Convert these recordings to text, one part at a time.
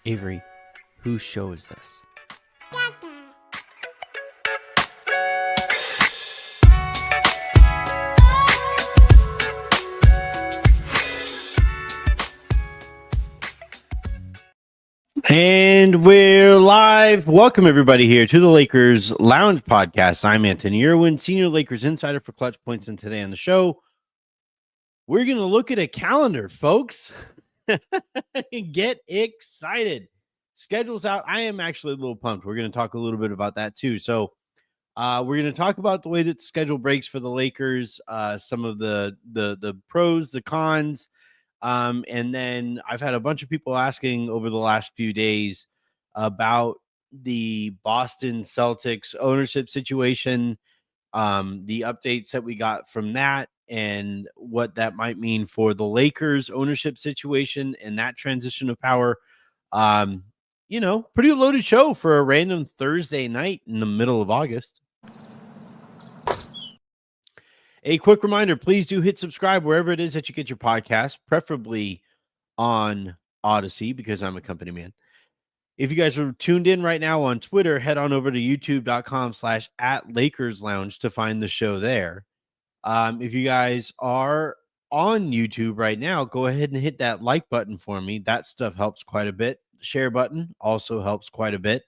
Avery, whose show is this? And we're live. Welcome, everybody, here to the Lakers Lounge Podcast. I'm Anthony Irwin, Senior Lakers Insider for Clutch Points. And today on the show, we're going to look at a calendar, folks. Get excited. Schedule's out. I am actually a little pumped. We're going to talk a little bit about that, too. So we're going to talk about the way that the schedule breaks for the Lakers, some of the pros, the cons. And then I've had a bunch of people asking over the last few days about the Boston Celtics ownership situation, the updates that we got from that, and what that might mean for the Lakers ownership situation and that transition of power. Pretty loaded show for a random Thursday night in the middle of August. A quick reminder, please do hit subscribe wherever it is that you get your podcast, preferably on Odyssey, because I'm a company man. If you guys are tuned in right now on Twitter, head on over to youtube.com/@LakersLounge to find the show there. If you guys are on YouTube right now, go ahead and hit that like button for me. That stuff helps quite a bit. Share button also helps quite a bit.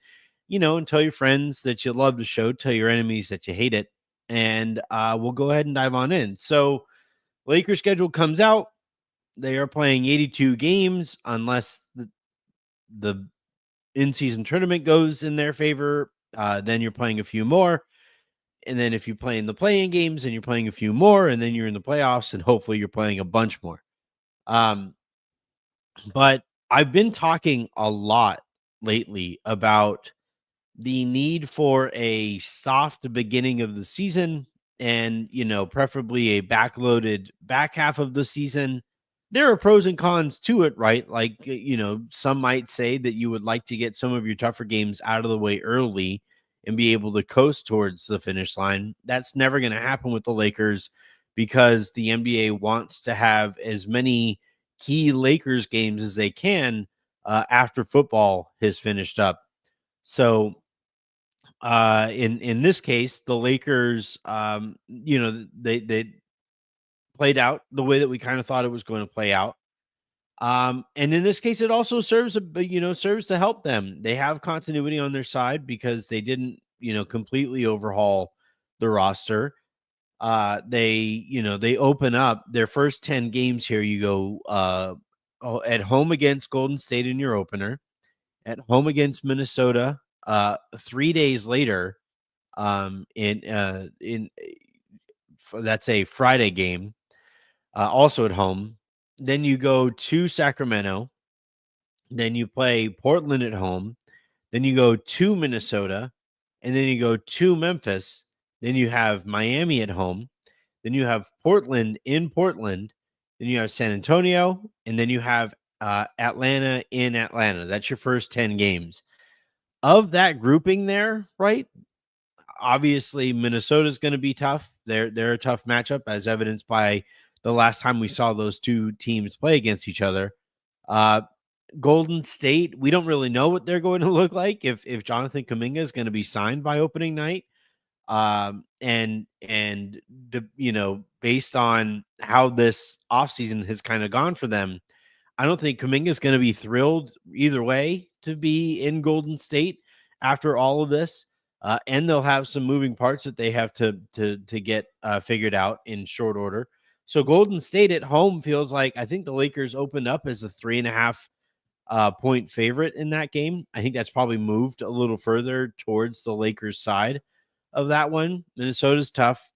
And tell your friends that you love the show. Tell your enemies that you hate it. And we'll go ahead and dive on in. So Lakers schedule comes out. They are playing 82 games unless the in-season tournament goes in their favor. Then you're playing a few more. And then if you play in the play-in games, then you're playing a few more. And then you're in the playoffs, and hopefully you're playing a bunch more. But I've been talking a lot lately about the need for a soft beginning of the season and, preferably a backloaded back half of the season. There are pros and cons to it, right? Like, some might say that you would like to get some of your tougher games out of the way early and be able to coast towards the finish line. That's never going to happen with the Lakers because the NBA wants to have as many key Lakers games as they can after football has finished up. So, in this case, the Lakers, they played out the way that we kind of thought it was going to play out. And in this case, it also serves to help them. They have continuity on their side because they didn't, completely overhaul the roster. They open up their first 10 games here. You go at home against Golden State in your opener, at home against Minnesota 3 days later, that's a Friday game, also at home. Then you go to Sacramento. Then you play Portland at home. Then you go to Minnesota, and then you go to Memphis. Then you have Miami at home. Then you have Portland in Portland. Then you have San Antonio, and then you have Atlanta in Atlanta. That's your first 10 games. Of that grouping there, right? Obviously, Minnesota's going to be tough. They're a tough matchup, as evidenced by the last time we saw those two teams play against each other. Golden State, we don't really know what they're going to look like if Jonathan Kuminga is going to be signed by opening night. Based on how this offseason has kind of gone for them, I don't think Kuminga is going to be thrilled either way to be in Golden State after all of this. And they'll have some moving parts that they have to get figured out in short order. So Golden State at home feels like, I think the Lakers opened up as a 3.5 point favorite in that game. I think that's probably moved a little further towards the Lakers side of that one. Minnesota's tough.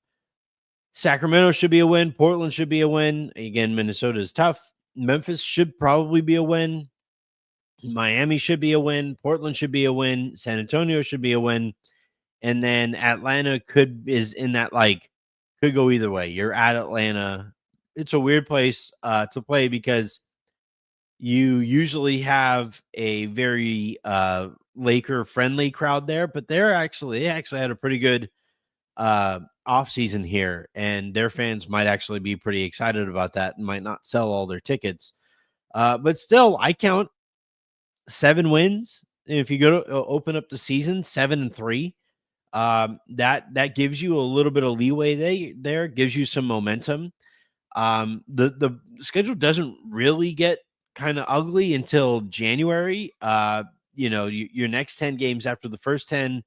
Sacramento should be a win. Portland should be a win. Again, Minnesota is tough. Memphis should probably be a win. Miami should be a win. Portland should be a win. San Antonio should be a win. And then Atlanta could go either way. You're at Atlanta. It's a weird place to play because you usually have a very Laker friendly crowd there, but they actually had a pretty good off season here, and their fans might actually be pretty excited about that and might not sell all their tickets. But still, I count 7 wins. And if you go to open up the season 7-3, that gives you a little bit of leeway there, gives you some momentum. The schedule doesn't really get kind of ugly until January. Your next 10 games after the first 10,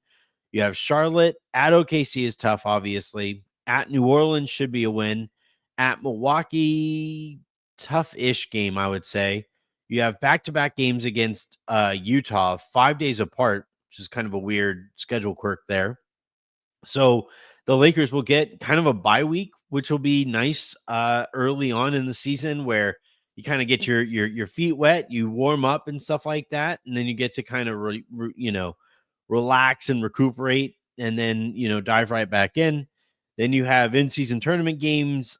you have Charlotte. At OKC is tough, obviously. At New Orleans should be a win. At Milwaukee, tough-ish game, I would say. You have back-to-back games against Utah 5 days apart, which is kind of a weird schedule quirk there. So the Lakers will get kind of a bye week, which will be nice early on in the season, where you kind of get your feet wet, you warm up and stuff like that, and then you get to kind of relax and recuperate, and then dive right back in. Then you have in-season tournament games,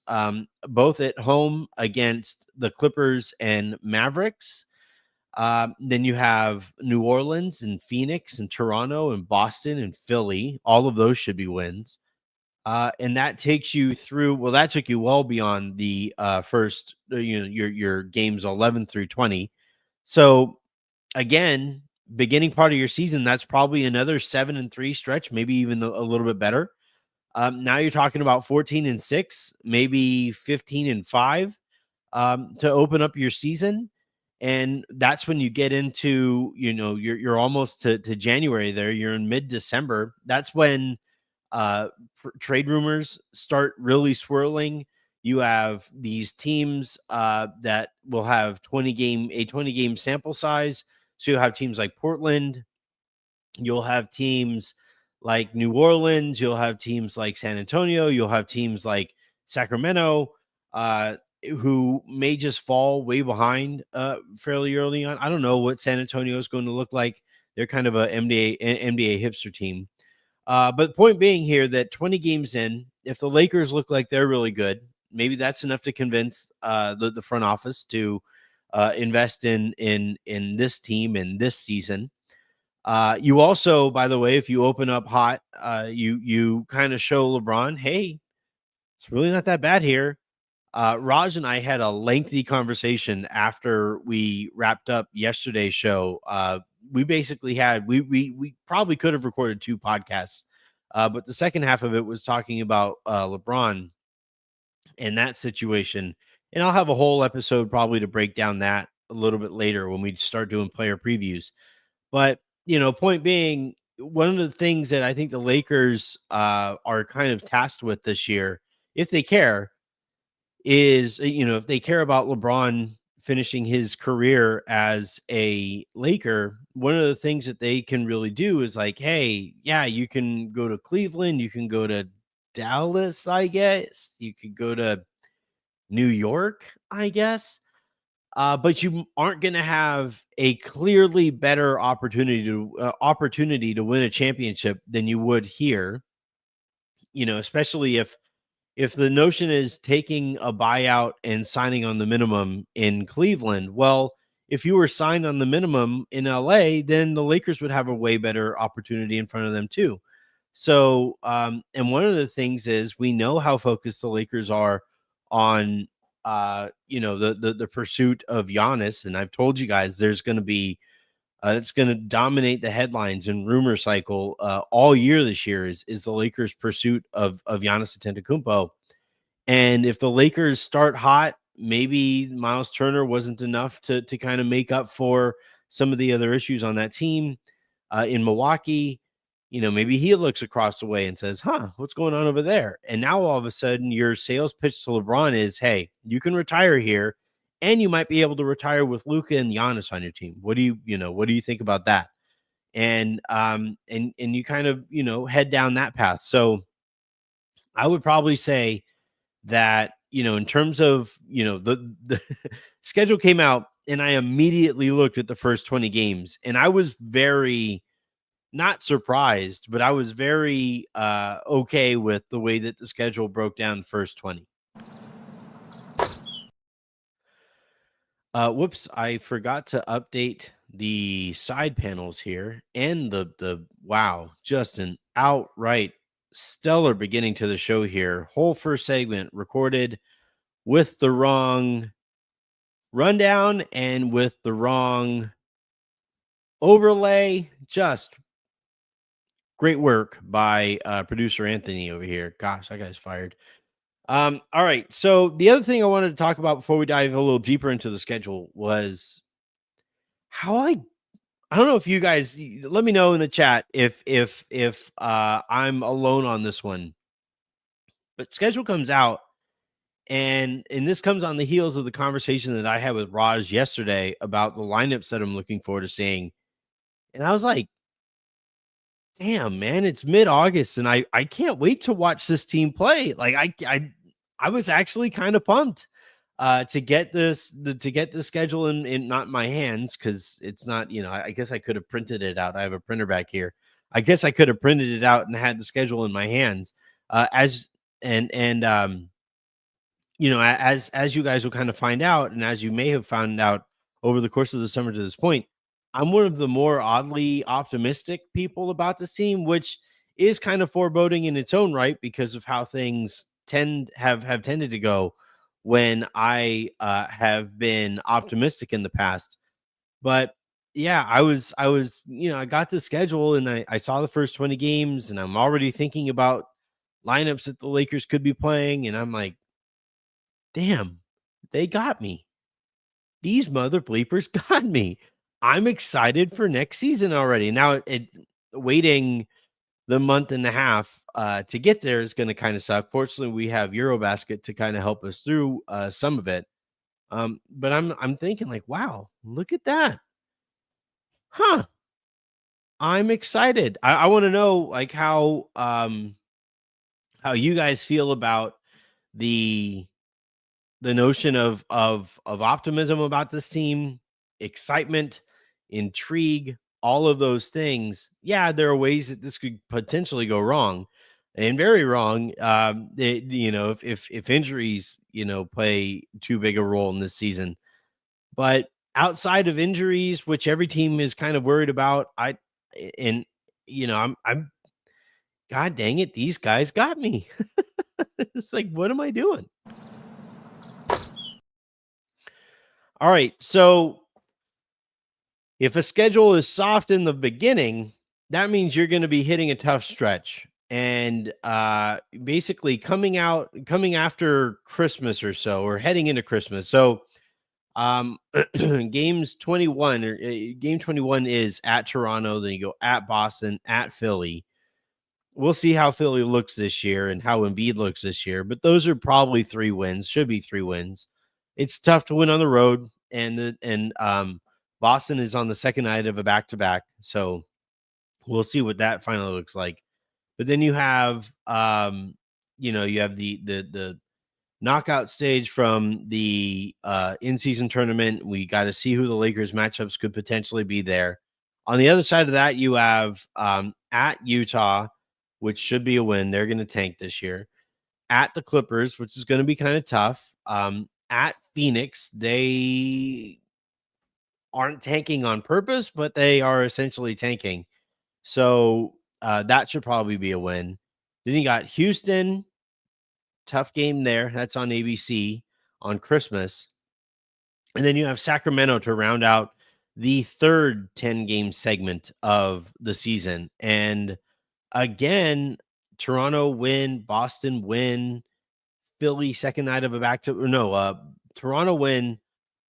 both at home against the Clippers and Mavericks. Then you have New Orleans and Phoenix and Toronto and Boston and Philly. All of those should be wins. And that takes you through. Well, that took you well beyond the first, your games 11 through 20. So again, beginning part of your season, that's probably another 7-3 stretch, maybe even a little bit better. Now you're talking about 14-6, maybe 15-5 to open up your season. And that's when you get into, you're almost to January there. You're in mid-December. That's when trade rumors start really swirling. You have these teams that will have 20 game sample size. So you'll have teams like Portland. You'll have teams like New Orleans. You'll have teams like San Antonio. You'll have teams like Sacramento, who may just fall way behind fairly early on. I don't know what San Antonio is going to look like. They're kind of a NBA hipster team. But point being here that 20 games in, if the Lakers look like they're really good, maybe that's enough to convince the front office to invest in this team in this season. You also, by the way, if you open up hot, you kind of show LeBron, hey, it's really not that bad here. Raj and I had a lengthy conversation after we wrapped up yesterday's show. We basically had we probably could have recorded 2 podcasts, but the second half of it was talking about LeBron and that situation. And I'll have a whole episode probably to break down that a little bit later when we start doing player previews. But point being, one of the things that I think the Lakers are kind of tasked with this year, if they care, is if they care about LeBron finishing his career as a Laker, one of the things that they can really do is like, hey, yeah, you can go to Cleveland, you can go to Dallas, I guess, you could go to New York, I guess, but you aren't going to have a clearly better opportunity to win a championship than you would here. Especially if the notion is taking a buyout and signing on the minimum in Cleveland. Well, if you were signed on the minimum in LA, then the Lakers would have a way better opportunity in front of them too. So, and one of the things is we know how focused the Lakers are on, the pursuit of Giannis. And I've told you guys there's going to be, it's going to dominate the headlines and rumor cycle all year this year is the Lakers' pursuit of Giannis Antetokounmpo. And if the Lakers start hot, maybe Miles Turner wasn't enough to kind of make up for some of the other issues on that team in Milwaukee. Maybe he looks across the way and says, what's going on over there? And now all of a sudden your sales pitch to LeBron is, hey, you can retire here and you might be able to retire with Luka and Giannis on your team. What do you think about that? And you kind of, head down that path. So I would probably say that, in terms of, the schedule came out and I immediately looked at the first 20 games and I was very not surprised, but I was very okay with the way that the schedule broke down first 20. Whoops, I forgot to update the side panels here and the wow, just an outright stellar beginning to the show here. Whole first segment recorded with the wrong rundown and with the wrong overlay, just great work by producer Anthony over here. Gosh, that guy's fired. All right. So the other thing I wanted to talk about before we dive a little deeper into the schedule was how I don't know if you guys let me know in the chat if I'm alone on this one. But schedule comes out and this comes on the heels of the conversation that I had with Raj yesterday about the lineups that I'm looking forward to seeing. And I was like, damn, man, it's mid-August and I can't wait to watch this team play. Like I was actually kind of pumped to get to get the schedule in not my hands because it's not, I guess I could have printed it out. I have a printer back here. I guess I could have printed it out and had the schedule in my hands. As and as you guys will kind of find out, and as you may have found out over the course of the summer to this point, I'm one of the more oddly optimistic people about this team, which is kind of foreboding in its own right because of how things have tended to go when I have been optimistic in the past. But yeah, I got the schedule and I saw the first 20 games, and I'm already thinking about lineups that the Lakers could be playing, and I'm like, damn, they got me. These mother bleepers got me. I'm excited for next season already. Now, waiting the month and a half to get there is going to kind of suck. Fortunately, we have Eurobasket to kind of help us through some of it. But I'm thinking like, wow, look at that. Huh. I'm excited. I want to know like how you guys feel about the notion of optimism about this team, excitement, intrigue, all of those things. Yeah, there are ways that this could potentially go wrong, and very wrong. If injuries play too big a role in this season, but outside of injuries, which every team is kind of worried about, and I'm God dang it, these guys got me. It's like, what am I doing? All right, so if a schedule is soft in the beginning, that means you're going to be hitting a tough stretch. And basically coming after Christmas or so, or heading into Christmas. So games 21 or game 21 is at Toronto, then you go at Boston, at Philly. We'll see how Philly looks this year and how Embiid looks this year, but those are probably 3 wins, should be 3 wins. It's tough to win on the road, and Boston is on the second night of a back-to-back, so we'll see what that finally looks like. But then you have you have the knockout stage from the in-season tournament. We got to see who the Lakers matchups could potentially be there. On the other side of that, you have at Utah, which should be a win. They're going to tank this year. At the Clippers, which is going to be kind of tough. At Phoenix, they aren't tanking on purpose, but they are essentially tanking. So that should probably be a win. Then you got Houston. Tough game there. That's on ABC on Christmas. And then you have Sacramento to round out the third 10-game segment of the season. And again, Toronto win, Boston win, Philly second night of a Toronto win,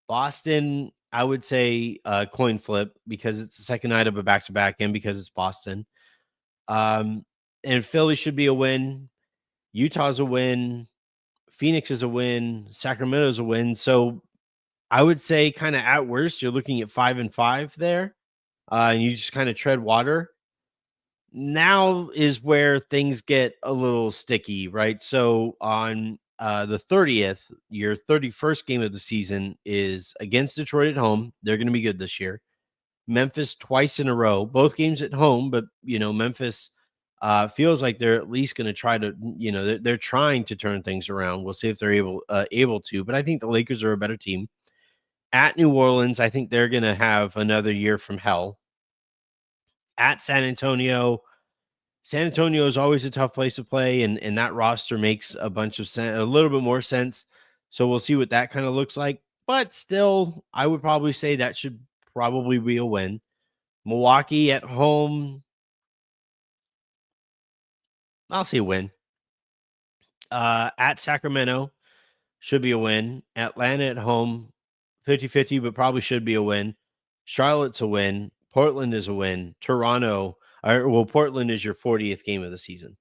Boston, I would say coin flip because it's the second night of a back-to-back and because it's Boston. And Philly should be a win. Utah's a win. Phoenix is a win. Sacramento's a win. So I would say kind of at worst, you're looking at 5-5 there. And you just kind of tread water. Now is where things get a little sticky, right? So on the 30th, your 31st game of the season is against Detroit at home. They're going to be good this year. Memphis twice in a row, both games at home, but Memphis feels like they're at least going to try to, they're trying to turn things around. We'll see if they're able to, but I think the Lakers are a better team. At New Orleans, I think they're going to have another year from hell. At San Antonio is always a tough place to play, and that roster makes a bunch of sense, a little bit more sense. So we'll see what that kind of looks like. But still, I would probably say that should probably be a win. Milwaukee at home, I'll see a win. At Sacramento should be a win. Atlanta at home, 50-50, but probably should be a win. Charlotte's a win. Portland is a win. Portland is your 40th game of the season.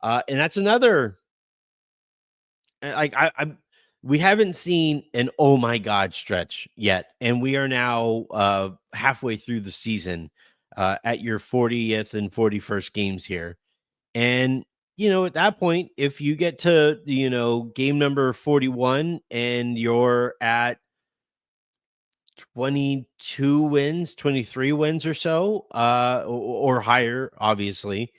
And that's another, like, we haven't seen an oh my god stretch yet, and we are now halfway through the season at your 40th and 41st games here. And at that point, if you get to game number 41 and you're at 22 wins, 23 wins or so, or higher, obviously,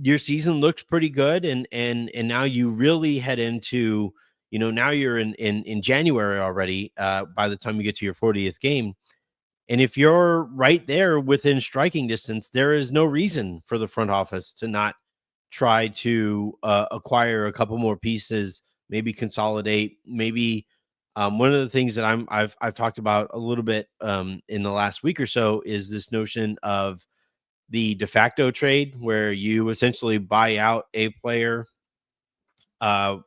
your season looks pretty good, and now you really head into, now you're in January already, by the time you get to your 40th game. And if you're right there within striking distance, there is no reason for the front office to not try to acquire a couple more pieces, maybe consolidate, maybe one of the things that I've talked about a little bit in the last week or so is this notion of the de facto trade, where you essentially buy out a player uh,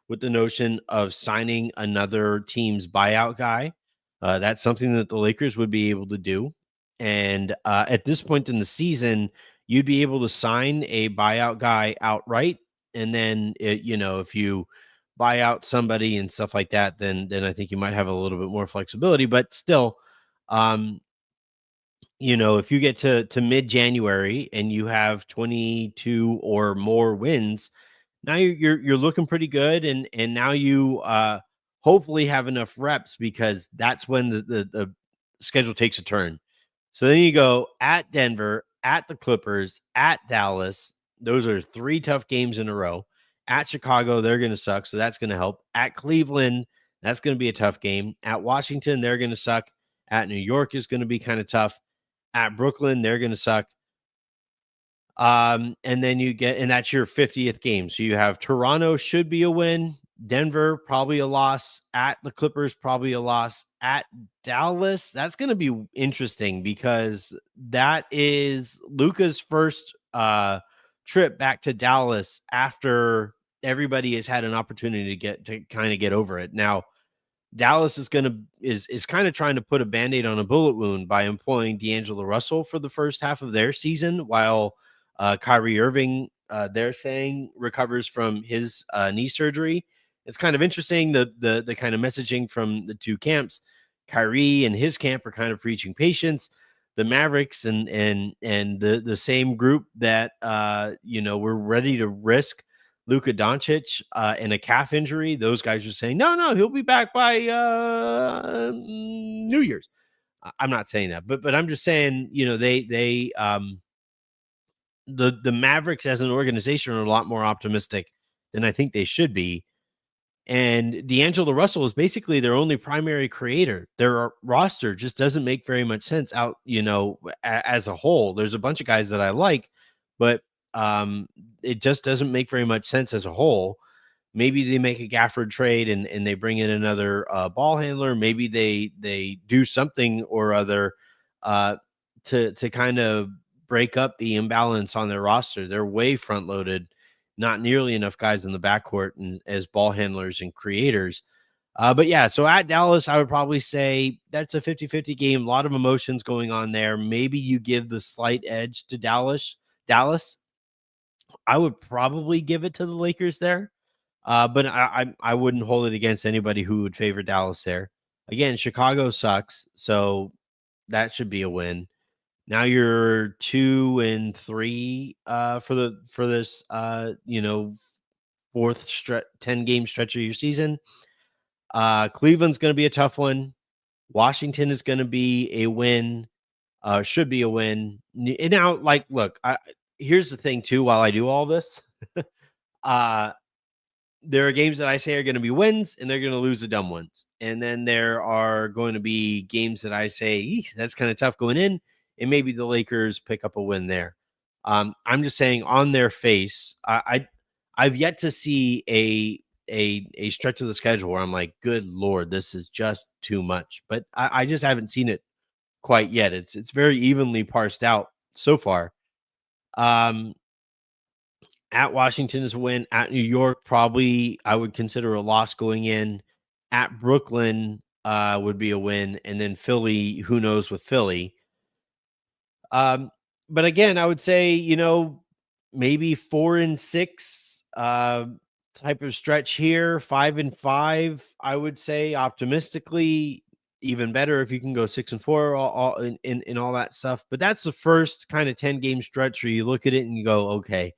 with the notion of signing another team's buyout guy. That's something that the Lakers would be able to do. And at this point in the season, you'd be able to sign a buyout guy outright. And then, if you buy out somebody and stuff like that, then I think you might have a little bit more flexibility. But still, um, if you get to mid-January and you have 22 or more wins, now you're looking pretty good, and now you hopefully have enough reps, because that's when the schedule takes a turn. So then you go at Denver, at the Clippers, at Dallas. Those are 3 tough games in a row. At Chicago, they're going to suck, so that's going to help. At Cleveland, that's going to be a tough game. At Washington, they're going to suck. At New York is going to be kind of tough. At Brooklyn, they're going to suck. And then and that's your 50th game. So you have Toronto should be a win. Denver, probably a loss. At the Clippers, probably a loss. At Dallas, that's going to be interesting, because that is Luka's first trip back to Dallas after everybody has had an opportunity to kind of get over it. Now, Dallas is kind of trying to put a Band-Aid on a bullet wound by employing D'Angelo Russell for the first half of their season, while Kyrie Irving, they're saying, recovers from his knee surgery. It's kind of interesting, the kind of messaging from the two camps. Kyrie and his camp are kind of preaching patience. The Mavericks and the same group that we're ready to risk Luka Doncic and a calf injury, those guys are saying, no, he'll be back by New Year's. I'm not saying that, but I'm just saying, the Mavericks as an organization are a lot more optimistic than I think they should be. And D'Angelo Russell is basically their only primary creator. Their roster just doesn't make very much sense out, as a whole. There's a bunch of guys that I like, but it just doesn't make very much sense as a whole. Maybe they make a Gafford trade and they bring in another ball handler. Maybe they do something or other to kind of break up the imbalance on their roster. They're way front loaded, not nearly enough guys in the backcourt and as ball handlers and creators. But yeah, so at Dallas, I would probably say that's a 50-50 game. A lot of emotions going on there. Maybe you give the slight edge to Dallas. I would probably give it to the Lakers there. But I wouldn't hold it against anybody who would favor Dallas there. Again, Chicago sucks, so that should be a win. Now you're 2-3 for this fourth 10-game stretch of your season. Cleveland's going to be a tough one. Washington is going to be a win. Should be a win. And now, look, here's the thing too. While I do all this, there are games that I say are going to be wins, and they're going to lose the dumb ones. And then there are going to be games that I say, that's kind of tough going in, and maybe the Lakers pick up a win there. I'm just saying, on their face, I've yet to see a stretch of the schedule where I'm like, good Lord, this is just too much. But I just haven't seen it quite yet. It's very evenly parsed out so far. Um, at Washington is a win. At New York, probably I would consider a loss going in. At Brooklyn would be a win, and then Philly. Who knows with Philly? Um, but again, I would say, maybe 4-6 type of stretch here, 5-5. I would say optimistically, even better if you can go 6-4, all in all that stuff. But that's the first kind of 10-game stretch where you look at it and you go, okay,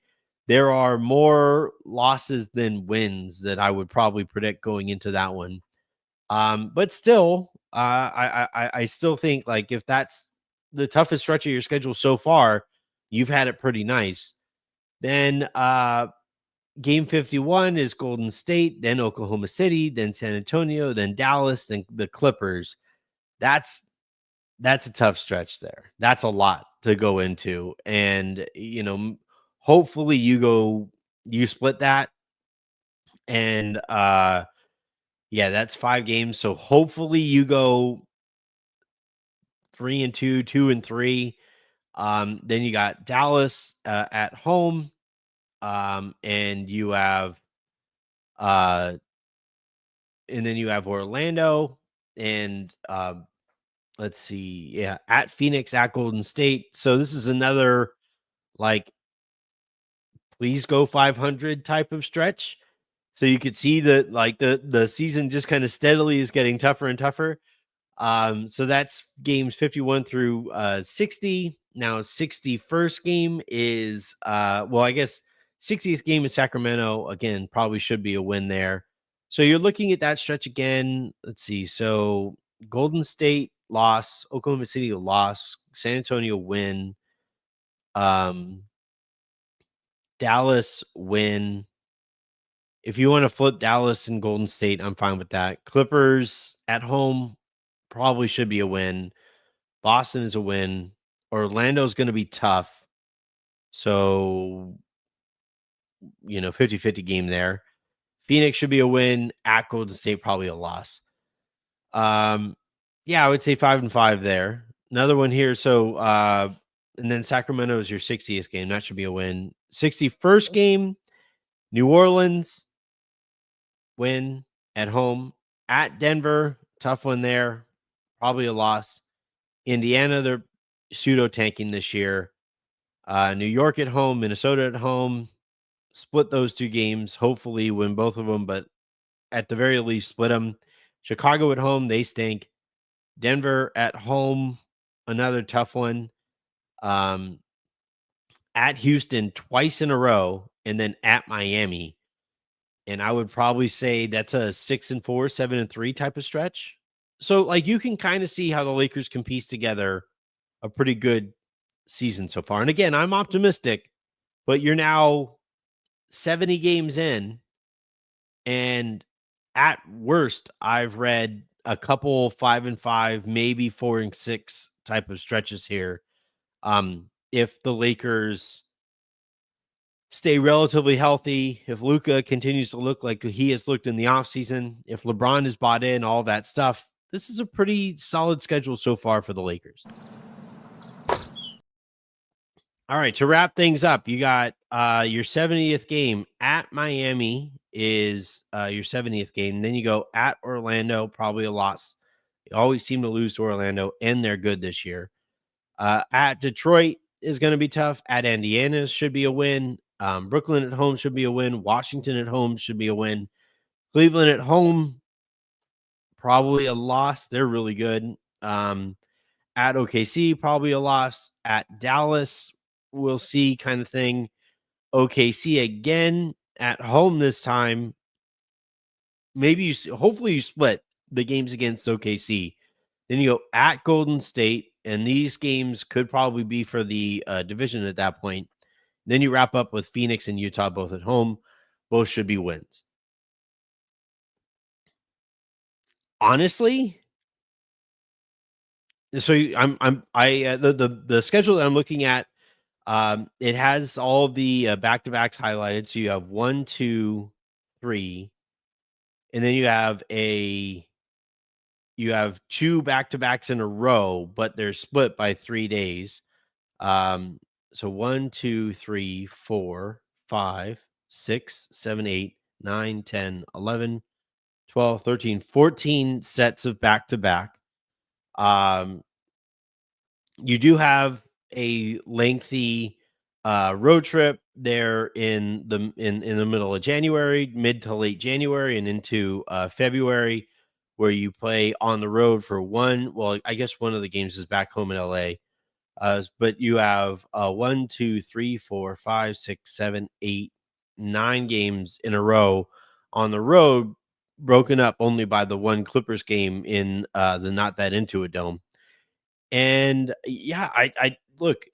there are more losses than wins that I would probably predict going into that one. But still, I still think like if that's the toughest stretch of your schedule so far, you've had it pretty nice. Then game 51 is Golden State, then Oklahoma City, then San Antonio, then Dallas, then the Clippers. That's a tough stretch there. That's a lot to go into. And hopefully you split that. And yeah, that's 5 games. So hopefully you go 3-2, 2-3. Then you got Dallas at home. And you have and then you have Orlando and let's see, yeah, at Phoenix, at Golden State. So this is another like please go 500 type of stretch. So you could see that like the season just kind of steadily is getting tougher and tougher. So that's games 51 through 60. Now 61st game is I guess 60th game is Sacramento. Again, probably should be a win there. So you're looking at that stretch again. Let's see. So Golden State loss, Oklahoma City loss, San Antonio win, Dallas win. If you want to flip Dallas and Golden State, I'm fine with that. Clippers at home probably should be a win. Boston is a win. Orlando's going to be tough. So, 50-50 game there. Phoenix should be a win. At Golden State, probably a loss. Yeah, I would say 5-5 there. Another one here. So, and then Sacramento is your 60th game. That should be a win. 61st game, New Orleans, win at home. At Denver, tough one there. Probably a loss. Indiana, they're pseudo tanking this year. New York at home, Minnesota at home. Split those 2 games. Hopefully win both of them, but at the very least split them. Chicago at home, they stink. Denver at home, another tough one. At Houston twice in a row, and then at Miami. And I would probably say that's a 6-4, 7-3 type of stretch. So like you can kind of see how the Lakers can piece together a pretty good season so far. And again, I'm optimistic, but you're now 70 games in, and at worst, I've read a couple 5-5, maybe 4-6 type of stretches here. If the Lakers stay relatively healthy, if Luka continues to look like he has looked in the offseason, if LeBron is bought in, all that stuff, this is a pretty solid schedule so far for the Lakers. All right, to wrap things up, you got your 70th game at Miami is your 70th game. And then you go at Orlando, probably a loss. You always seem to lose to Orlando, and they're good this year. At Detroit is going to be tough. At Indiana should be a win. Brooklyn at home should be a win. Washington at home should be a win. Cleveland at home, probably a loss. They're really good. At OKC, probably a loss. At Dallas, we'll see kind of thing. OKC again at home this time. Maybe hopefully you split the games against OKC. Then you go at Golden State, and these games could probably be for the division at that point. Then you wrap up with Phoenix and Utah both at home. Both should be wins. Honestly, so the schedule that I'm looking at, it has all the back-to-backs highlighted. So you have 1, 2, 3, and then you have a you have 2 back-to-backs in a row, but they're split by 3 days. So 1, 2, 3, 4, 5, 6, 7, 8, 9, 10, 11, 12, 13, 14 sets of back-to-back. Um, you do have a lengthy road trip there in the middle of January, mid to late January, and into February, where you play on the road for one. Well, I guess one of the games is back home in LA. But you have 1, 2, 3, 4, 5, 6, 7, 8, 9 games in a row on the road, broken up only by the one Clippers game in the Not That Into It Dome. And yeah, I look,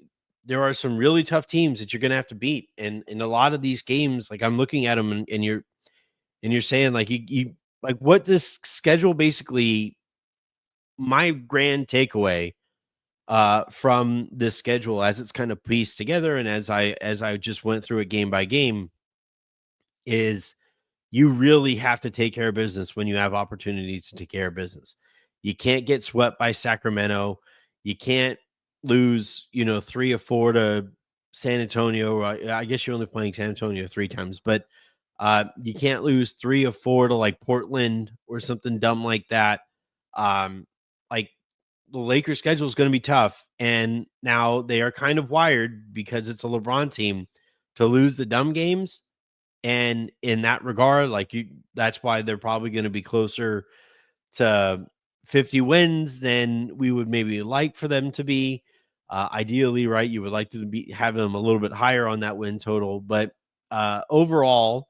there are some really tough teams that you're gonna have to beat. And in a lot of these games, like I'm looking at them and you're saying like you like what this schedule basically my grand takeaway from this schedule as it's kind of pieced together and as I just went through it game by game is you really have to take care of business when you have opportunities to take care of business. You can't get swept by Sacramento. You can't lose, 3 or 4 to San Antonio. I guess you're only playing San Antonio 3 times, but you can't lose 3 or 4 to like Portland or something dumb like that. Like the Lakers schedule is going to be tough. And now they are kind of wired because it's a LeBron team to lose the dumb games. And in that regard, that's why they're probably going to be closer to 50 wins than we would maybe like for them to be. Ideally, right? You would like to have them a little bit higher on that win total. But overall,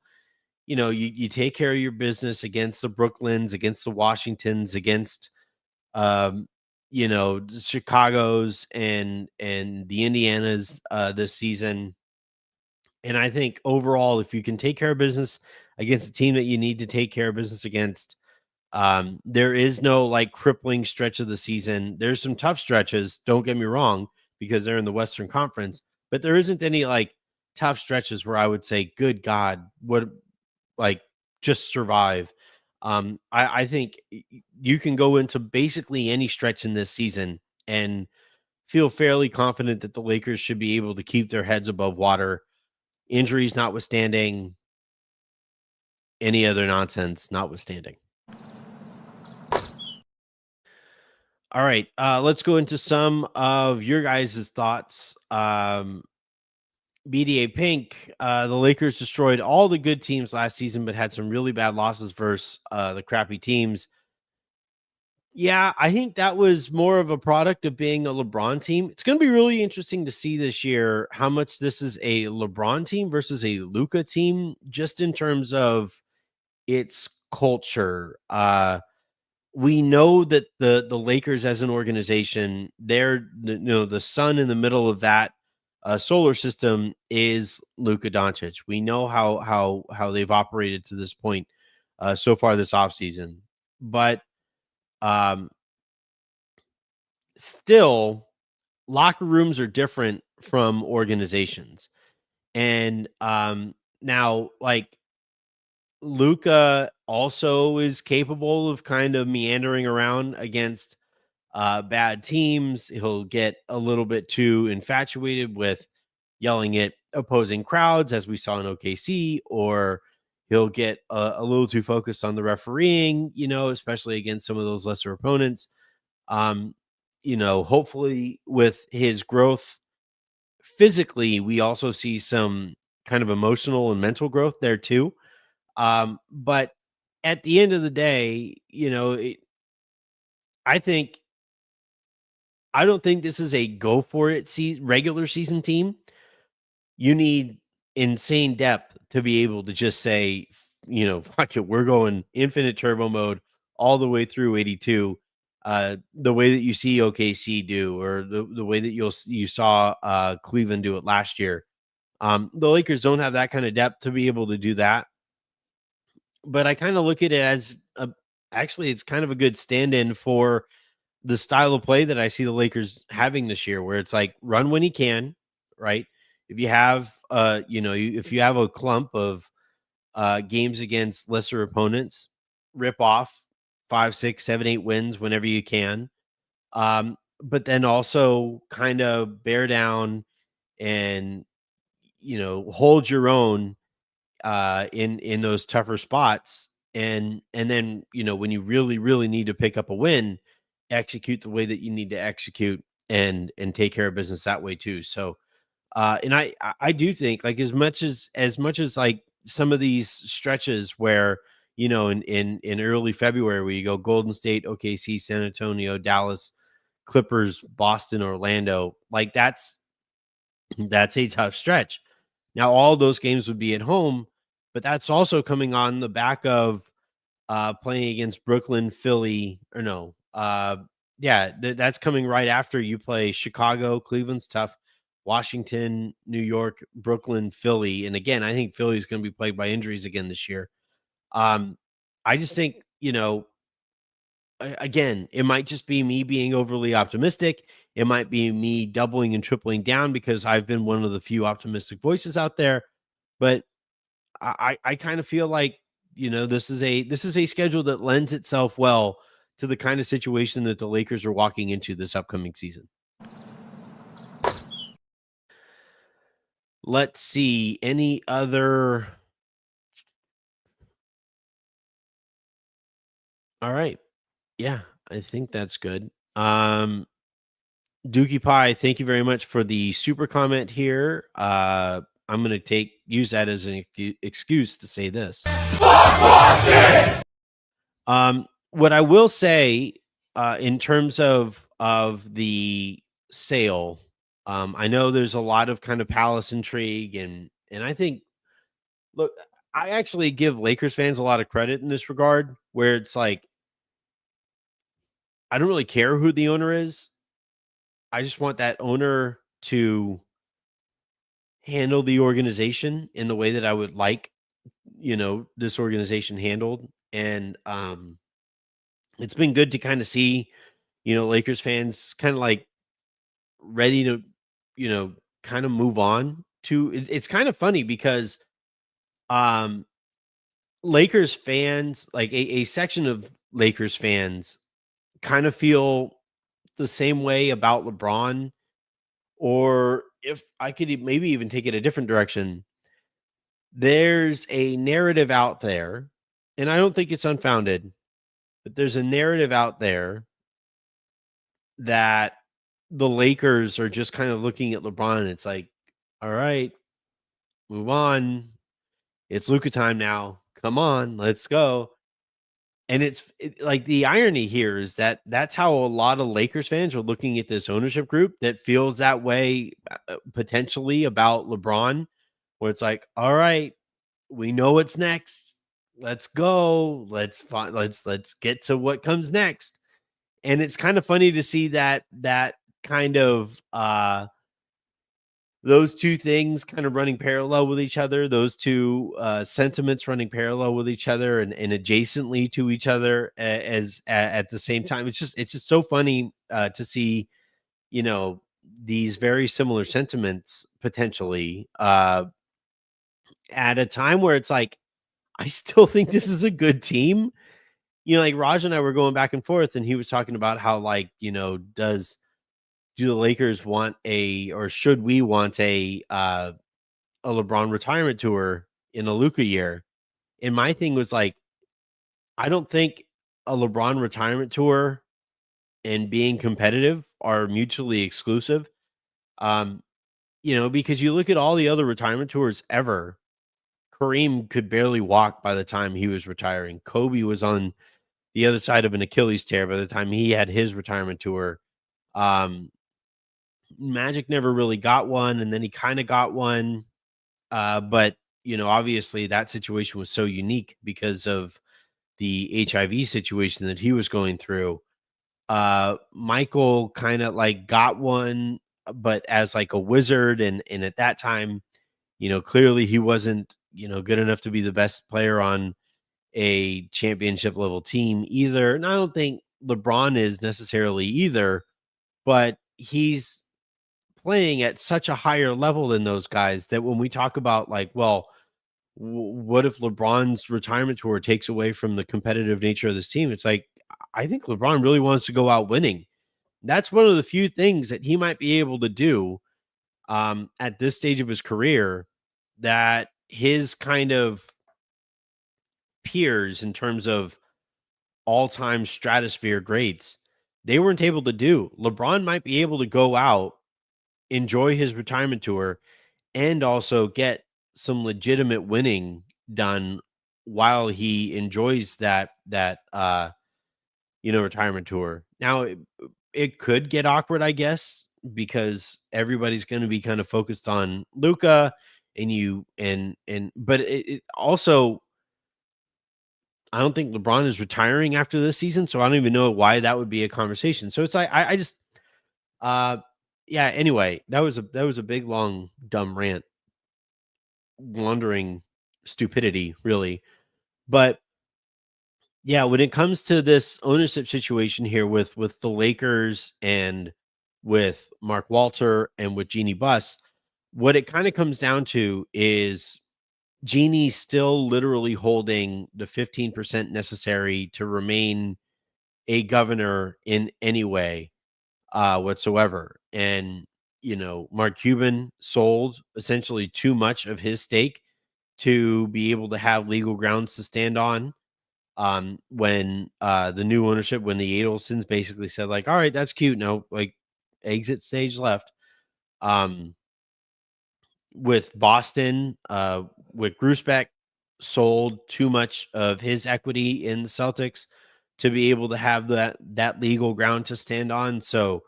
you take care of your business against the Brooklyns, against the Washingtons, against um, the Chicago's and the Indianas this season. And I think overall, if you can take care of business against a team that you need to take care of business against, there is no like crippling stretch of the season. There's some tough stretches, don't get me wrong, because they're in the Western Conference, but there isn't any like tough stretches where I would say, good God, what like just survive. I think you can go into basically any stretch in this season and feel fairly confident that the Lakers should be able to keep their heads above water, injuries notwithstanding, any other nonsense notwithstanding. All right, let's go into some of your guys' thoughts. BDA Pink, the Lakers destroyed all the good teams last season, but had some really bad losses versus the crappy teams. Yeah, I think that was more of a product of being a LeBron team. It's going to be really interesting to see this year how much this is a LeBron team versus a Luka team, just in terms of its culture. We know that the Lakers as an organization, they're the sun in the middle of that solar system is Luka Doncic. We know how they've operated to this point so far this offseason. But um, still, locker rooms are different from organizations. And now, like, Luka also is capable of kind of meandering around against bad teams. He'll get a little bit too infatuated with yelling at opposing crowds, as we saw in OKC, or he'll get a little too focused on the refereeing, especially against some of those lesser opponents. Hopefully with his growth physically, we also see some kind of emotional and mental growth there too. But at the end of the day, I think I don't think this is a go for it regular season team. You need insane depth to be able to just say, fuck it, we're going infinite turbo mode all the way through 82. The way that you see OKC do, or the way that you saw Cleveland do it last year. The Lakers don't have that kind of depth to be able to do that. But I kind of look at it as actually it's kind of a good stand-in for the style of play that I see the Lakers having this year, where it's like run when you can, right? If you have, if you have a clump of games against lesser opponents, rip off 5, 6, 7, 8 wins whenever you can. But then also kind of bear down and, hold your own in those tougher spots. And then, when you really, really need to pick up a win, execute the way that you need to execute and take care of business that way too. So and I do think, like, as much as like some of these stretches where, in early February where you go Golden State, OKC, San Antonio, Dallas, Clippers, Boston, Orlando, like that's a tough stretch. Now all those games would be at home, but that's also coming on the back of playing against Brooklyn, Philly, or no. Yeah, that's coming right after you play Chicago, Cleveland's tough, Washington, New York, Brooklyn, Philly. And again, I think Philly is going to be plagued by injuries again this year. Um, I just think, again, it might just be me being overly optimistic. It might be me doubling and tripling down because I've been one of the few optimistic voices out there. But I kind of feel like, this is a schedule that lends itself well to the kind of situation that the Lakers are walking into this upcoming season. Let's see, any other. All right. Yeah, I think that's good. Dookie Pie, thank you very much for the super comment here. I'm going to use that as an excuse to say this. What I will say, in terms of the sale, I know there's a lot of kind of palace intrigue, and I think, look, I actually give Lakers fans a lot of credit in this regard, where it's like, I don't really care who the owner is. I just want that owner to handle the organization in the way that I would like, this organization handled. And it's been good to kind of see, Lakers fans kind of like ready to, kind of move on to it's kind of funny because um Lakers fans, like a section of Lakers fans kind of feel the same way about LeBron, or if I could maybe even take it a different direction, there's a narrative out there, and I don't think it's unfounded, but there's a narrative out there that the Lakers are just kind of looking at LeBron and it's like, all right, move on. It's Luka time now. Come on, let's go. And like the irony here is that that's how a lot of Lakers fans are looking at this ownership group that feels that way, potentially about LeBron, where it's like, all right, we know what's next. Let's go. Let's get to what comes next. And it's kind of funny to see that kind of those two things kind of running parallel with each other, those two sentiments running parallel with each other and adjacently to each other at the same time. It's just so funny to see, these very similar sentiments potentially at a time where it's like, I still think this is a good team. Like Raj and I were going back and forth, and he was talking about how, like, do the Lakers want or should we want a LeBron retirement tour in a Luka year? And my thing was like, I don't think a LeBron retirement tour and being competitive are mutually exclusive. Because you look at all the other retirement tours ever, Kareem could barely walk by the time he was retiring. Kobe was on the other side of an Achilles tear by the time he had his retirement tour. Magic never really got one, and then he kind of got one. But obviously that situation was so unique because of the HIV situation that he was going through. Michael kind of like got one, but as like a wizard, and at that time, clearly he wasn't, good enough to be the best player on a championship level team either. And I don't think LeBron is necessarily either, but he's playing at such a higher level than those guys that when we talk about, like, well, what if LeBron's retirement tour takes away from the competitive nature of this team? It's like, I think LeBron really wants to go out winning. That's one of the few things that he might be able to do at this stage of his career that his kind of peers in terms of all-time stratosphere greats, they weren't able to do. LeBron might be able to go out, enjoy his retirement tour, and also get some legitimate winning done while he enjoys that retirement tour. Now it could get awkward, I guess, because everybody's going to be kind of focused on Luca and but it also I don't think LeBron is retiring after this season, so I don't even know why that would be a conversation. So it's like I just uh yeah, anyway, that was a big long dumb rant, wandering stupidity really. But yeah, when it comes to this ownership situation here with the Lakers and with Mark Walter and with Jeanie Buss, what it kind of comes down to is Jeanie still literally holding the 15% necessary to remain a governor in any way whatsoever. And Mark Cuban sold essentially too much of his stake to be able to have legal grounds to stand on when the new ownership, when the Adelsons basically said like, all right, that's cute, no, like, exit stage left. um with Boston, with Grusbeck sold too much of his equity in the Celtics to be able to have that legal ground to stand on. So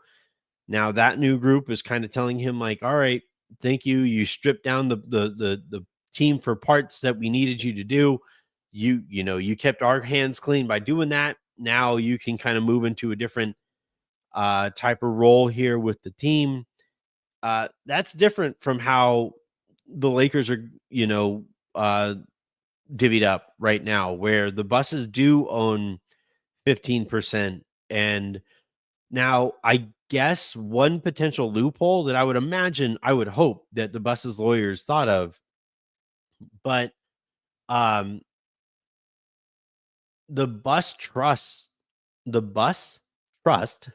now that new group is kind of telling him like, all right, thank you, you stripped down the team for parts that we needed you to do. You kept our hands clean by doing that. Now you can kind of move into a different type of role here with the team. That's different from how the Lakers are, uh, divvied up right now, where the Busses do own 15%. And now I guess one potential loophole that I would imagine, I would hope that the Busses lawyers thought of, but um, the Bus Trust, the Bus Trust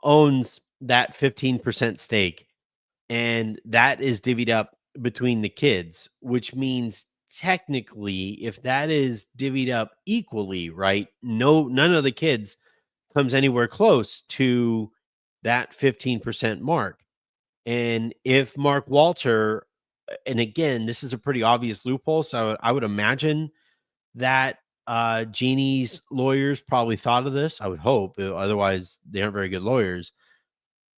owns that 15% stake, and that is divvied up between the kids, which means technically, if that is divvied up equally, right? None of the kids comes anywhere close to that 15% mark. And if Mark Walter, and again, this is a pretty obvious loophole, so I would imagine that Jeannie's lawyers probably thought of this. I would hope, otherwise they aren't very good lawyers.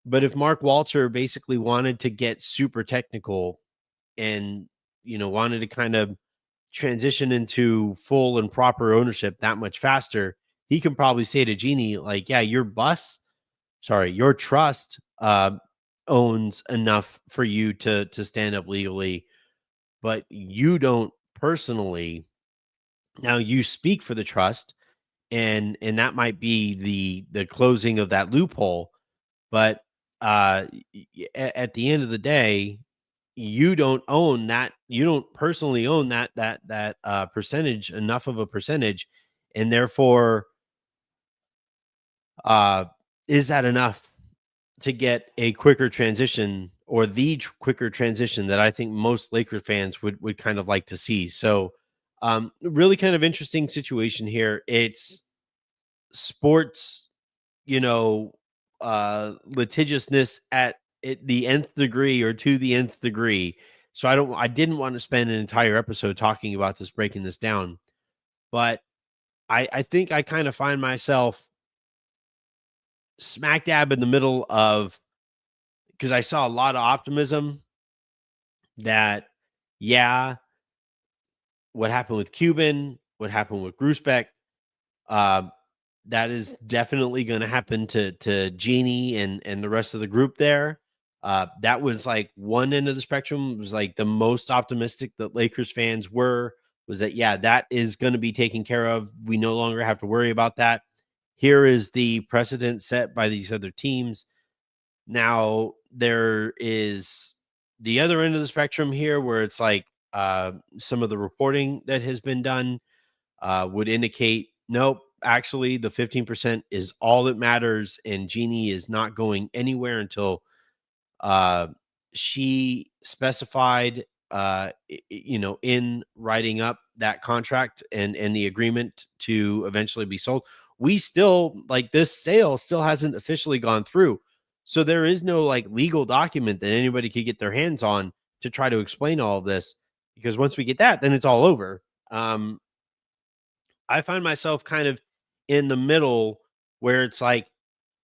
But if Mark Walter basically wanted to get super technical and wanted to kind of transition into full and proper ownership that much faster, he can probably say to Jeannie like, yeah, your trust owns enough for you to stand up legally, but you don't personally. Now you speak for the trust, and that might be the closing of that loophole. But at the end of the day, you don't own that. You don't personally own that percentage, enough of a percentage, and therefore, uh, is that enough to get a quicker transition, or the quicker transition that I think most Lakers fans would kind of like to see? So, really kind of interesting situation here. It's sports, you know, litigiousness at the nth degree, or to the nth degree. So I didn't want to spend an entire episode talking about this, breaking this down, but I think I kind of find myself smack dab in the middle of, because I saw a lot of optimism that, yeah, what happened with Cuban, what happened with Grusbeck, uh, that is definitely going to happen to Jeannie and the rest of the group there. That was like one end of the spectrum. Was like the most optimistic that Lakers fans were, was that, yeah, that is going to be taken care of. We no longer have to worry about that. Here is the precedent set by these other teams. Now there is the other end of the spectrum here, where it's like some of the reporting that has been done would indicate, nope, actually the 15% is all that matters, and Jeanie is not going anywhere until uh, she specified, in writing up that contract and the agreement to eventually be sold. We still, like, this sale still hasn't officially gone through, so there is no like legal document that anybody could get their hands on to try to explain all of this. Because once we get that, then it's all over. I find myself kind of in the middle where it's like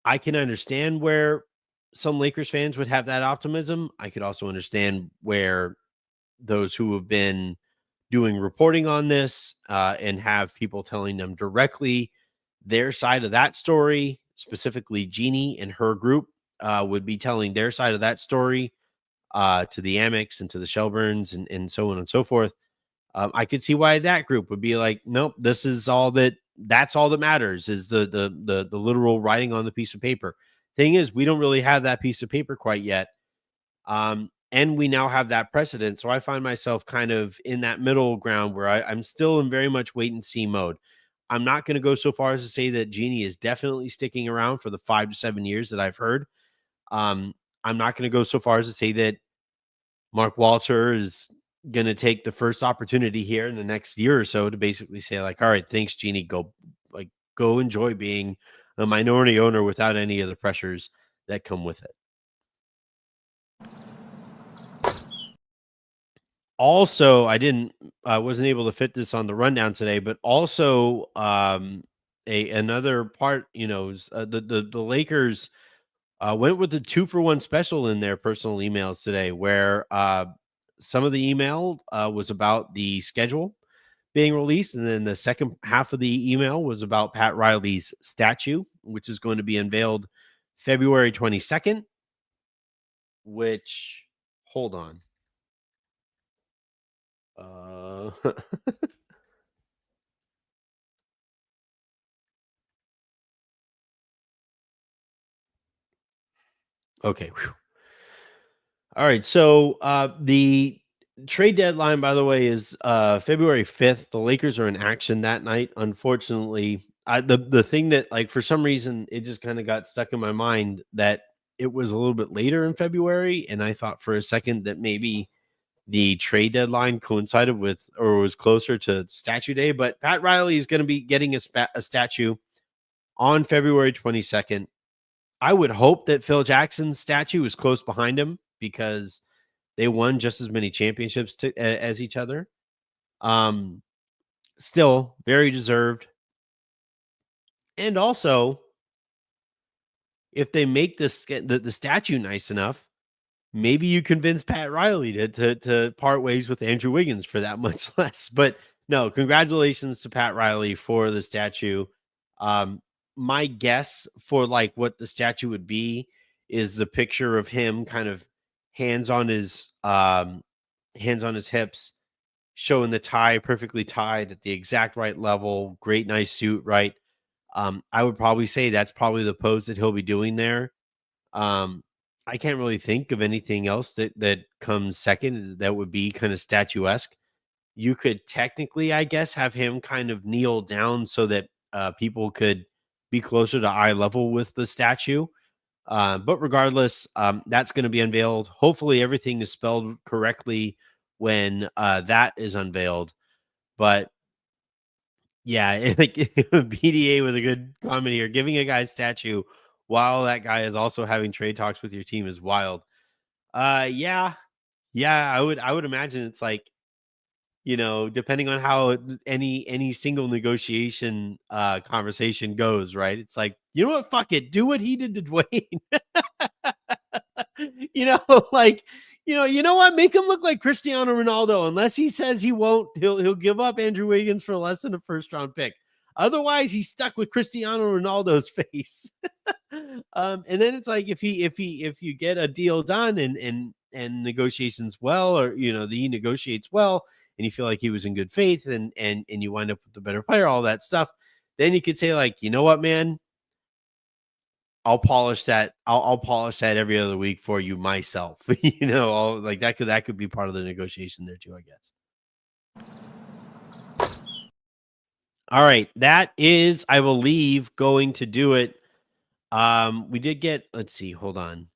I can understand where some Lakers fans would have that optimism. I could also understand where those who have been doing reporting on this and have people telling them directly their side of that story, specifically Jeanie and her group, would be telling their side of that story to the Amex and to the Shelburns and so on and so forth. I could see why that group would be like, nope, this is all that's all that matters is the literal writing on the piece of paper. Thing is, we don't really have that piece of paper quite yet. And we now have that precedent. So I find myself kind of in that middle ground where I'm still in very much wait and see mode. I'm not going to go so far as to say that Jeanie is definitely sticking around for the 5 to 7 years that I've heard. I'm not going to go so far as to say that Mark Walter is going to take the first opportunity here in the next year or so to basically say like, all right, thanks, Jeanie. Go enjoy being a minority owner without any of the pressures that come with it. Also, I wasn't able to fit this on the rundown today, but also another part, the Lakers went with the 2-for-1 special in their personal emails today, where some of the email was about the schedule being released, and then the second half of the email was about Pat Riley's statue, which is going to be unveiled February 22nd. Which, hold on. Okay. Whew. All right. So the trade deadline, by the way, is February 5th. The Lakers are in action that night. Unfortunately, the thing that, like, for some reason it just kind of got stuck in my mind that it was a little bit later in February, and I thought for a second that maybe the trade deadline coincided with or was closer to statue day. But Pat Riley is going to be getting a statue on February 22nd. I would hope that Phil Jackson's statue is close behind him because they won just as many championships as each other. Still very deserved. And also, if they make the statue nice enough, maybe you convince Pat Riley to part ways with Andrew Wiggins for that much less. But no, congratulations to Pat Riley for the statue. My guess for like what the statue would be is the picture of him kind of hands on his hips, showing the tie perfectly tied at the exact right level. Great, nice suit, right? I would probably say that's probably the pose that he'll be doing there. I can't really think of anything else that comes second that would be kind of statuesque. You could technically, I guess, have him kind of kneel down so that people could be closer to eye level with the statue. But regardless, that's going to be unveiled. Hopefully, everything is spelled correctly when that is unveiled. But yeah, like BDA was a good comment here. Giving a guy a statue while that guy is also having trade talks with your team is wild. Yeah, I would imagine it's like, depending on how any single negotiation conversation goes, right? It's like, you know what, fuck it, do what he did to Dwayne. Like, you know what, make him look like Cristiano Ronaldo. Unless he says he won't, he'll give up Andrew Wiggins for less than a first round pick. Otherwise, he's stuck with Cristiano Ronaldo's face. And then it's like, if you get a deal done and negotiations well, or he negotiates well, and you feel like he was in good faith, and you wind up with the better player, all that stuff, then you could say like, you know what, man, I'll polish that. I'll polish that every other week for you myself. Like that could be part of the negotiation there too, I guess. All right, that is, I believe, going to do it. We did get, let's see, hold on.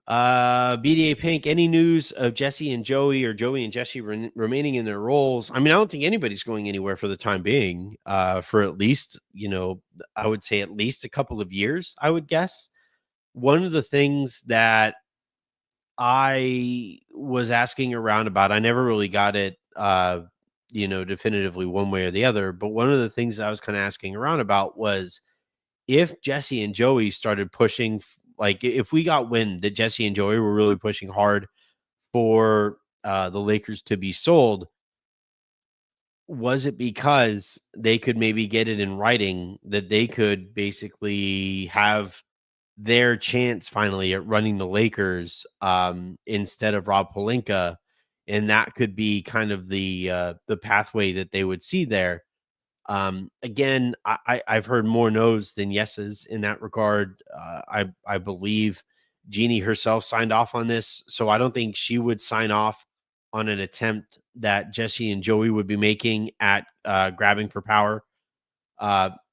BDA Pink, any news of Jesse and Joey or Joey and Jesse remaining in their roles? I mean, I don't think anybody's going anywhere for the time being, for at least, I would say at least a couple of years, I would guess. One of the things that I was asking around about, I never really got it, definitively one way or the other. But one of the things that I was kind of asking around about was if Jesse and Joey started pushing, like if we got wind that Jesse and Joey were really pushing hard for the Lakers to be sold, was it because they could maybe get it in writing that they could basically have their chance finally at running the Lakers, instead of Rob Pelinka, and that could be kind of the pathway that they would see there. Again, I've heard more no's than yeses in that regard. I believe Jeanie herself signed off on this, so I don't think she would sign off on an attempt that Jesse and Joey would be making at grabbing for power.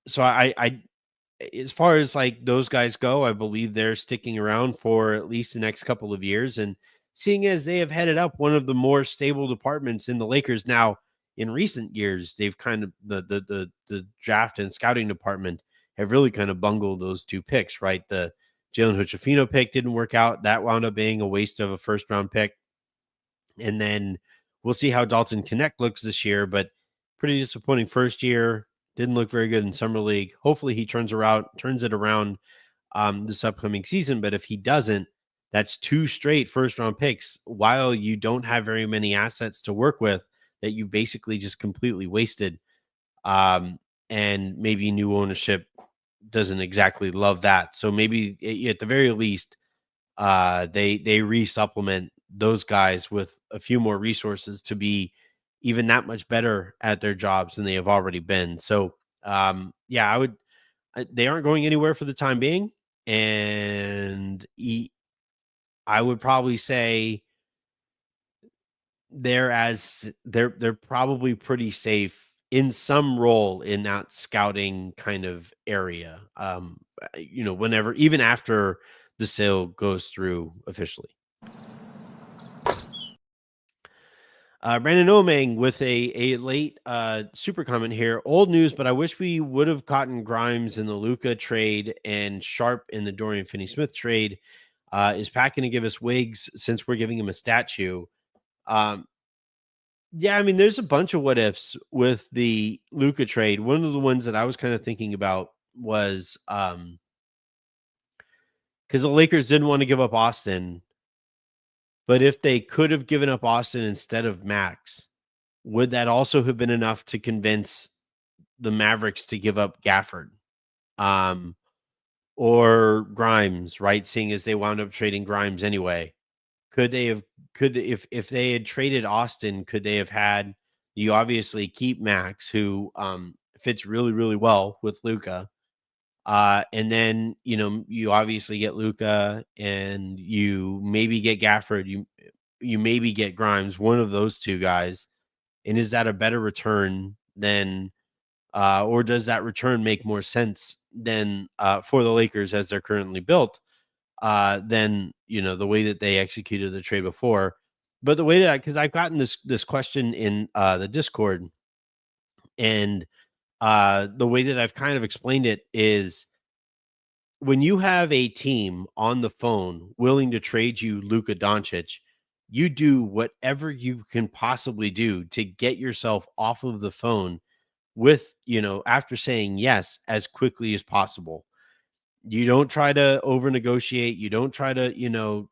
So as far as like those guys go, I believe they're sticking around for at least the next couple of years. And seeing as they have headed up one of the more stable departments in the Lakers now, in recent years, they've kind of the draft and scouting department have really kind of bungled those two picks, right? The Jalen Hood-Schifino pick didn't work out. That wound up being a waste of a first round pick. And then we'll see how Dalton Connect looks this year, but pretty disappointing first year. Didn't look very good in summer league. Hopefully he turns it around this upcoming season. But if he doesn't, that's two straight first round picks while you don't have very many assets to work with that you basically just completely wasted. And maybe new ownership doesn't exactly love that. So maybe at the very least, they re-supplement those guys with a few more resources to be even that much better at their jobs than they have already been. So yeah, they aren't going anywhere for the time being, and I would probably say they're probably pretty safe in some role in that scouting kind of area. Whenever, even after the sale goes through officially. Brandon Omang with a late super comment here. Old news, but I wish we would have gotten Grimes in the Luka trade and Sharp in the Dorian Finney-Smith trade. Is Pat going to give us wigs since we're giving him a statue? Yeah, I mean, there's a bunch of what ifs with the Luka trade. One of the ones that I was kind of thinking about was because the Lakers didn't want to give up Austin, but if they could have given up Austin instead of Max, would that also have been enough to convince the Mavericks to give up Gafford, um, or Grimes, right? Seeing as they wound up trading Grimes anyway, could they have if they had traded Austin, could they have had you obviously keep Max, who fits really, really well with Luka. And then you obviously get Luka and you maybe get Gafford, you maybe get Grimes, one of those two guys. And is that a better return than or does that return make more sense than for the Lakers as they're currently built than the way that they executed the trade before? But the way that because I've gotten this question in the Discord, and the way that I've kind of explained it is when you have a team on the phone willing to trade you Luka Doncic, you do whatever you can possibly do to get yourself off of the phone with, after saying yes as quickly as possible. You don't try to over negotiate. You don't try to,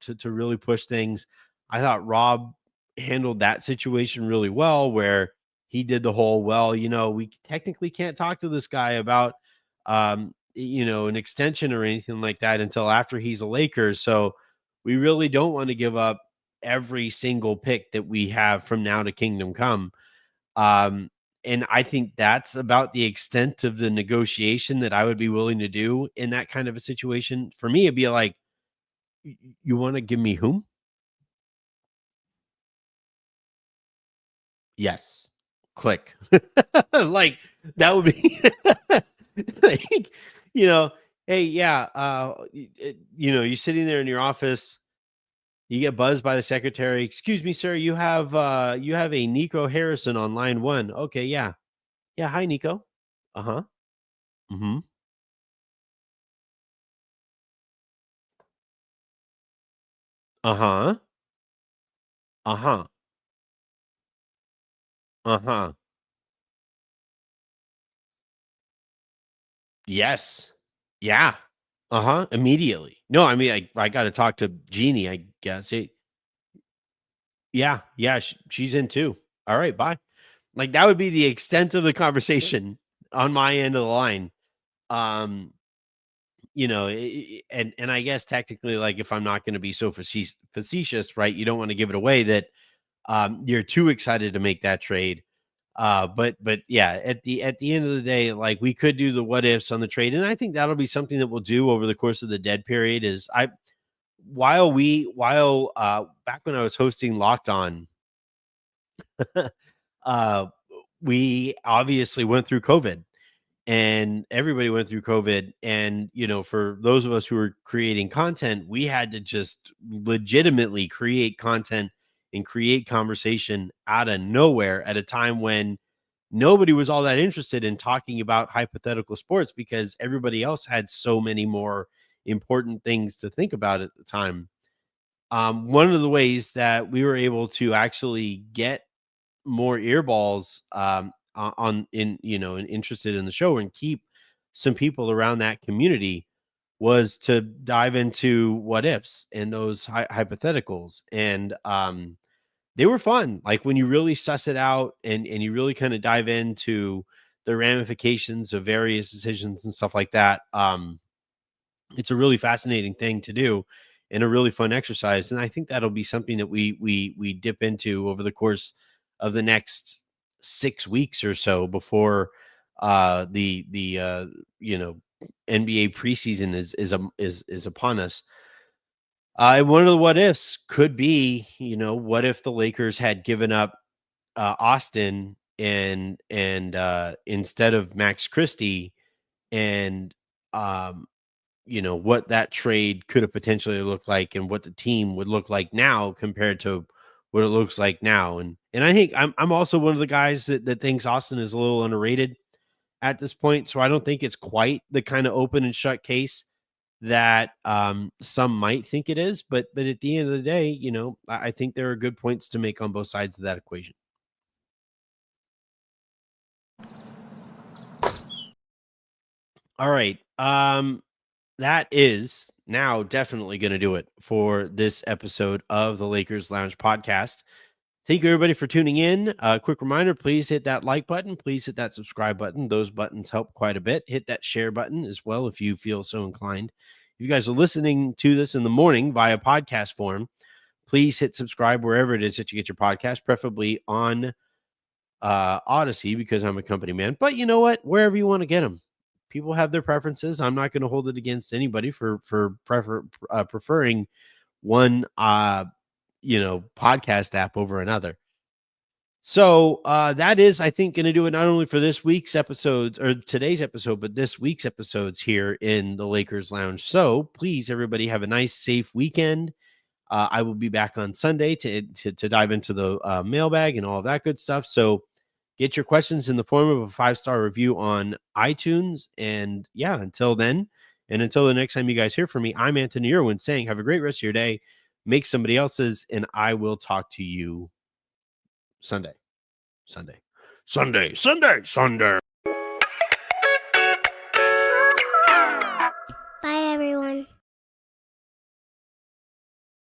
to really push things. I thought Rob handled that situation really well, where he did the whole, well, we technically can't talk to this guy about, an extension or anything like that until after he's a Lakers. So we really don't want to give up every single pick that we have from now to kingdom come. Um, and I think that's about the extent of the negotiation that I would be willing to do in that kind of a situation. For me, it'd be like, You want to give me whom?" Yes. click. Like that would be like, hey, yeah, you're sitting there in your office, you get buzzed by the secretary. Excuse me, sir, you have a Nico Harrison on line 1. Okay, yeah. Yeah, hi Nico. Uh-huh. Mm-hmm. Uh-huh. Uh-huh. Uh-huh. Yes. Yeah. Uh-huh. Immediately. No, I mean, I got to talk to Jeanie, I guess. Yeah. Yeah. She's in too. All right. Bye. Like that would be the extent of the conversation on my end of the line. Um, and I guess technically, like if I'm not going to be so facetious, right? You don't want to give it away that you're too excited to make that trade. But yeah, at the end of the day, like we could do the what ifs on the trade, and I think that'll be something that we'll do over the course of the dead period. Is I while back when I was hosting Locked On, uh, we obviously went through COVID, and everybody went through COVID. And for those of us who were creating content, we had to just legitimately create content and create conversation out of nowhere at a time when nobody was all that interested in talking about hypothetical sports because everybody else had so many more important things to think about at the time. One of the ways that we were able to actually get more earballs on in and interested in the show and keep some people around that community was to dive into what ifs and those hypotheticals. And they were fun. Like when you really suss it out and you really kind of dive into the ramifications of various decisions and stuff like that. It's a really fascinating thing to do and a really fun exercise. And I think that'll be something that we dip into over the course of the next 6 weeks or so before the NBA preseason is upon us. One of the what ifs could be, what if the Lakers had given up Austin and instead of Max Christie, and what that trade could have potentially looked like and what the team would look like now compared to what it looks like now. And I think I'm also one of the guys that thinks Austin is a little underrated at this point. So I don't think it's quite the kind of open and shut case that some might think it is. But at the end of the day, I think there are good points to make on both sides of that equation. All right. That is now definitely going to do it for this episode of the Lakers Lounge podcast. Thank you, everybody, for tuning in. Quick reminder, please hit that like button. Please hit that subscribe button. Those buttons help quite a bit. Hit that share button as well if you feel so inclined. If you guys are listening to this in the morning via podcast form, please hit subscribe wherever it is that you get your podcast, preferably on Odyssey because I'm a company man. But you know what? Wherever you want to get them. People have their preferences. I'm not going to hold it against anybody for preferring one podcast app over another. So that is, I think, going to do it not only for this week's episodes or today's episode, but this week's episodes here in the Lakers Lounge. So please, everybody, have a nice, safe weekend. I will be back on Sunday to dive into the mailbag and all of that good stuff. So get your questions in the form of a 5-star review on iTunes. And yeah, until then, and until the next time you guys hear from me, I'm Anthony Irwin saying, have a great rest of your day. Make somebody else's, and I will talk to you Sunday. Bye, everyone.